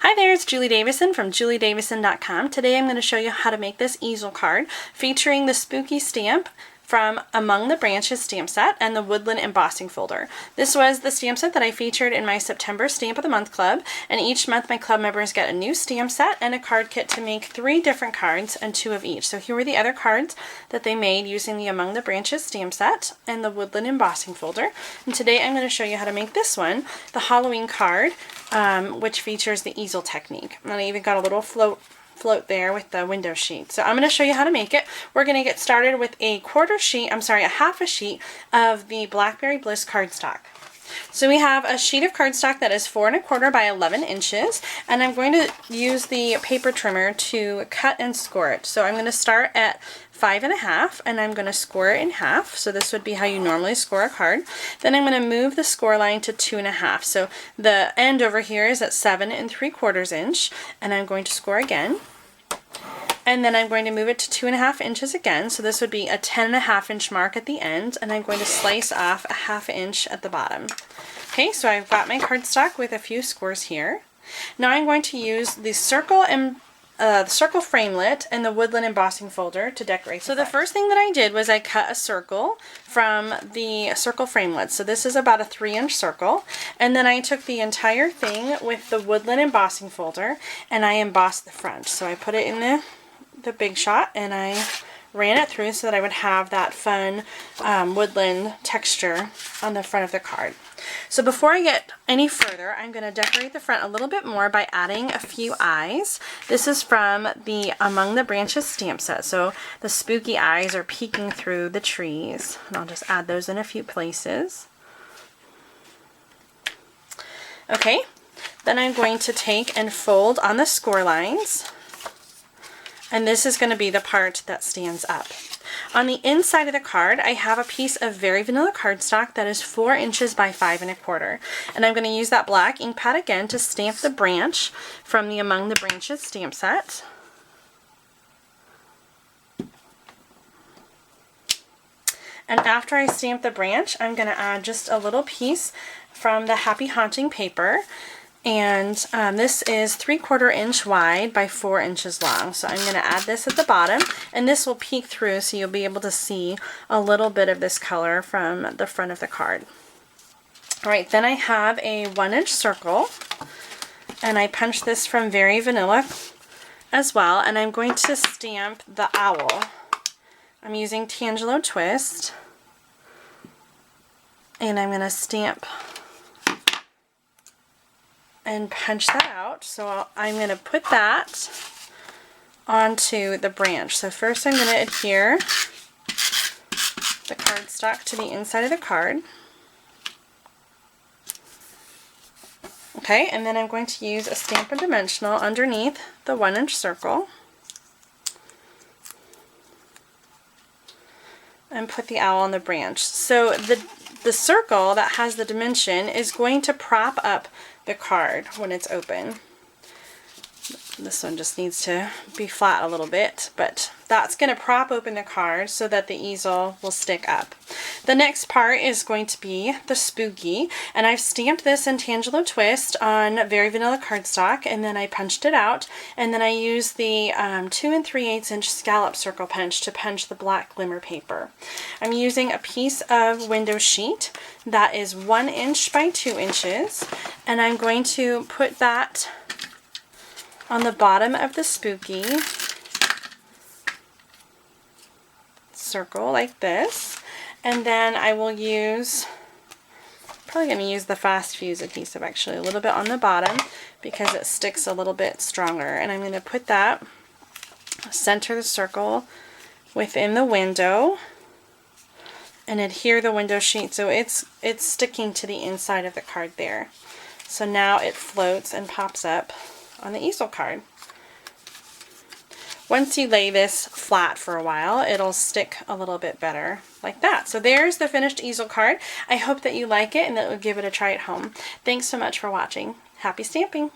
Hi there, it's Julie Davison from juliedavison.com. Today I'm going to show you how to make this easel card featuring the spooky stamp from Among the Branches stamp set and the Woodland embossing folder. This was the stamp set that I featured in my September Stamp of the Month Club, and each month my club members get a new stamp set and a card kit to make 3 different cards and 2 of each. So here were the other cards that they made using the Among the Branches stamp set and the Woodland embossing folder. And today I'm going to show you how to make this one, the Halloween card, which features the easel technique. And I even got a little float there with the window sheet. So I'm going to show you how to make it. We're going to get started with a half a sheet of the Blackberry Bliss cardstock. So we have a sheet of cardstock that is 4 1/4 by 11 inches, and I'm going to use the paper trimmer to cut and score it. So I'm going to start at 5 1/2, and I'm going to score it in half. So this would be how you normally score a card. Then I'm going to move the score line to 2 1/2. So the end over here is at 7 3/4 inch, and I'm going to score again. And then I'm going to move it to 2 1/2 inches again. So this would be a 10 1/2 inch mark at the end, and I'm going to slice off a 1/2 inch at the bottom. Okay, so I've got my cardstock with a few scores here. Now I'm going to use the circle framelit and the Woodland embossing folder to decorate. So the first thing that I did was I cut a circle from the circle framelit. So this is about a 3-inch circle, and then I took the entire thing with the Woodland embossing folder and I embossed the front. So I put it in the big shot and I ran it through so that I would have that fun woodland texture on the front of the card. So before I get any further, I'm going to decorate the front a little bit more by adding a few eyes. This is from the Among the Branches stamp set. So the spooky eyes are peeking through the trees. And I'll just add those in a few places. Okay, then I'm going to take and fold on the score lines. And this is going to be the part that stands up. On the inside of the card, I have a piece of very vanilla cardstock that is 4 inches by 5 1/4. And I'm going to use that black ink pad again to stamp the branch from the Among the Branches stamp set. And after I stamp the branch, I'm going to add just a little piece from the Happy Haunting paper. And this is 3/4 inch wide by 4 inches long. So I'm going to add this at the bottom, and this will peek through so you'll be able to see a little bit of this color from the front of the card. Alright, then I have a 1-inch circle, and I punched this from Very Vanilla as well, and I'm going to stamp the owl. I'm using Tangelo Twist, and I'm going to stamp and punch that out. So I'm going to put that onto the branch. So first I'm going to adhere the cardstock to the inside of the card. Okay, and then I'm going to use a Stampin' Dimensional underneath the 1-inch circle and put the owl on the branch. So the circle that has the dimension is going to prop up the card when it's open. This one just needs to be flat a little bit, but that's going to prop open the card so that the easel will stick up. The next part is going to be the spooky, and I've stamped this in Tangelo Twist on Very Vanilla cardstock, and then I punched it out, and then I used the 2 3/8 inch scallop circle punch to punch the black glimmer paper. I'm using a piece of window sheet that is 1 inch by 2 inches, and I'm going to put that on the bottom of the spooky circle like this, and then I will probably going to use the fast fuse adhesive actually a little bit on the bottom because it sticks a little bit stronger, and I'm going to put that, center the circle within the window and adhere the window sheet so it's sticking to the inside of the card there. So now it floats and pops up on the easel card. Once you lay this flat for a while, it'll stick a little bit better like that. So there's the finished easel card. I hope that you like it and that you'll give it a try at home. Thanks so much for watching. Happy stamping!